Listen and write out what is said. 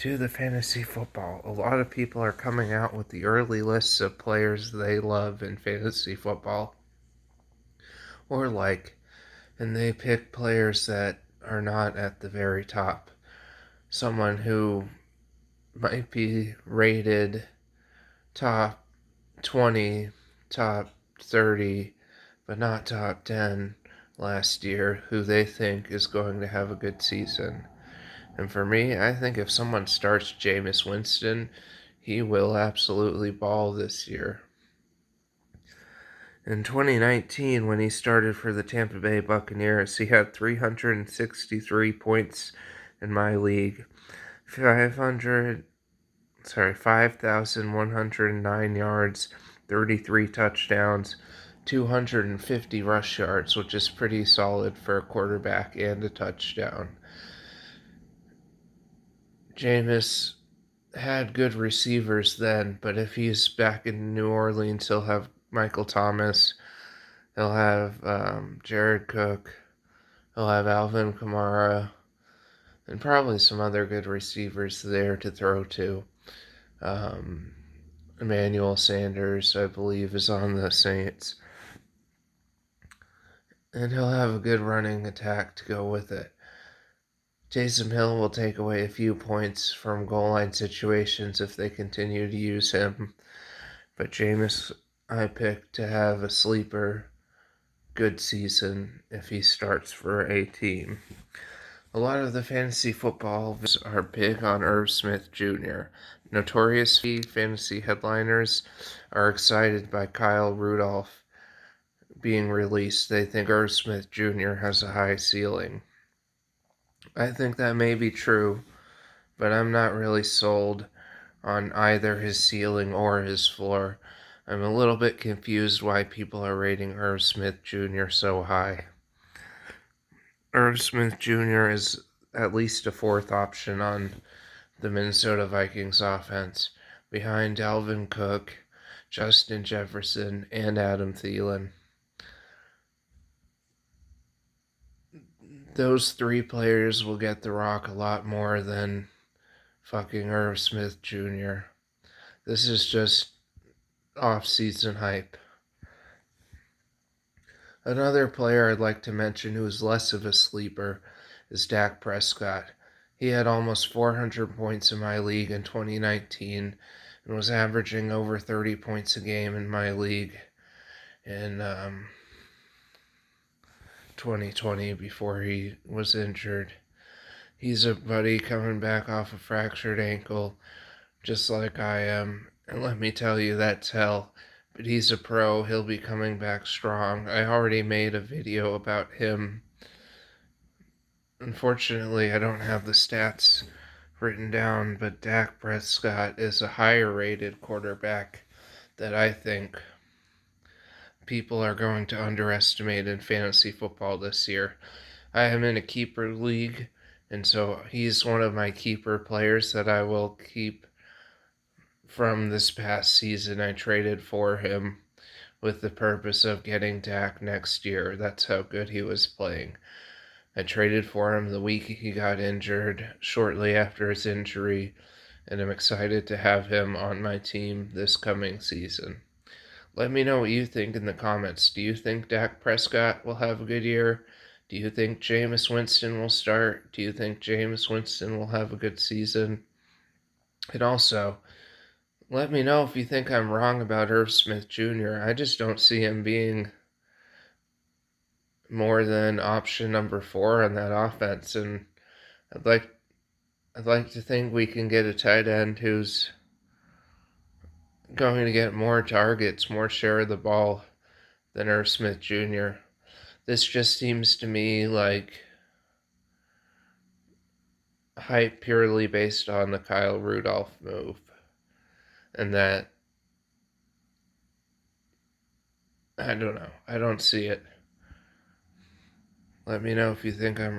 to the fantasy football. A lot of people are coming out with the early lists of players they love in fantasy football or like, and they pick players that are not at the very top. Someone who might be rated top 20, top 30, but not top 10 last year, who they think is going to have a good season. And for me, I think if someone starts Jameis Winston, he will absolutely ball this year. In 2019, when he started for the Tampa Bay Buccaneers, he had 363 points in my league, 5,109 yards, 33 touchdowns, 250 rush yards, which is pretty solid for a quarterback, and a touchdown. Jameis had good receivers then, but if he's back in New Orleans, he'll have Michael Thomas, he'll have Jared Cook, he'll have Alvin Kamara, and probably some other good receivers there to throw to. Emmanuel Sanders, I believe, is on the Saints. And he'll have a good running attack to go with it. Taysom Hill will take away a few points from goal line situations if they continue to use him. But Jameis, I picked to have a sleeper good season if he starts for a team. A lot of the fantasy football are big on Irv Smith Jr. Notorious fantasy headliners are excited by Kyle Rudolph being released. They think Irv Smith Jr. has a high ceiling. I think that may be true, but I'm not really sold on either his ceiling or his floor. I'm a little bit confused why people are rating Irv Smith Jr. so high. Irv Smith Jr. is at least a fourth option on the Minnesota Vikings offense, behind Dalvin Cook, Justin Jefferson, and Adam Thielen. Those three players will get the rock a lot more than fucking Irv Smith Jr. This is just off-season hype. Another player I'd like to mention who is less of a sleeper is Dak Prescott. He had almost 400 points in my league in 2019 and was averaging over 30 points a game in my league in 2020 before he was injured. He's a buddy coming back off a fractured ankle, just like I am, and let me tell you, that's hell. But he's a pro, he'll be coming back strong. I already made a video about him. Unfortunately, I don't have the stats written down, but Dak Prescott is a higher rated quarterback that I think people are going to underestimate in fantasy football this year. I am in a keeper league, and so he's one of my keeper players that I will keep from this past season. I traded for him with the purpose of getting Dak next year. That's how good he was playing. I traded for him the week he got injured, shortly after his injury, and I'm excited to have him on my team this coming season. Let me know what you think in the comments. Do you think Dak Prescott will have a good year? Do you think Jameis Winston will start? Do you think Jameis Winston will have a good season? And also, let me know if you think I'm wrong about Irv Smith Jr. I just don't see him being more than option number 4 on that offense, and I'd like to think we can get a tight end who's going to get more targets, more share of the ball than Irv Smith Jr. This just seems to me like hype purely based on the Kyle Rudolph move, and that, I don't know. I don't see it. Let me know if you think I'm wrong.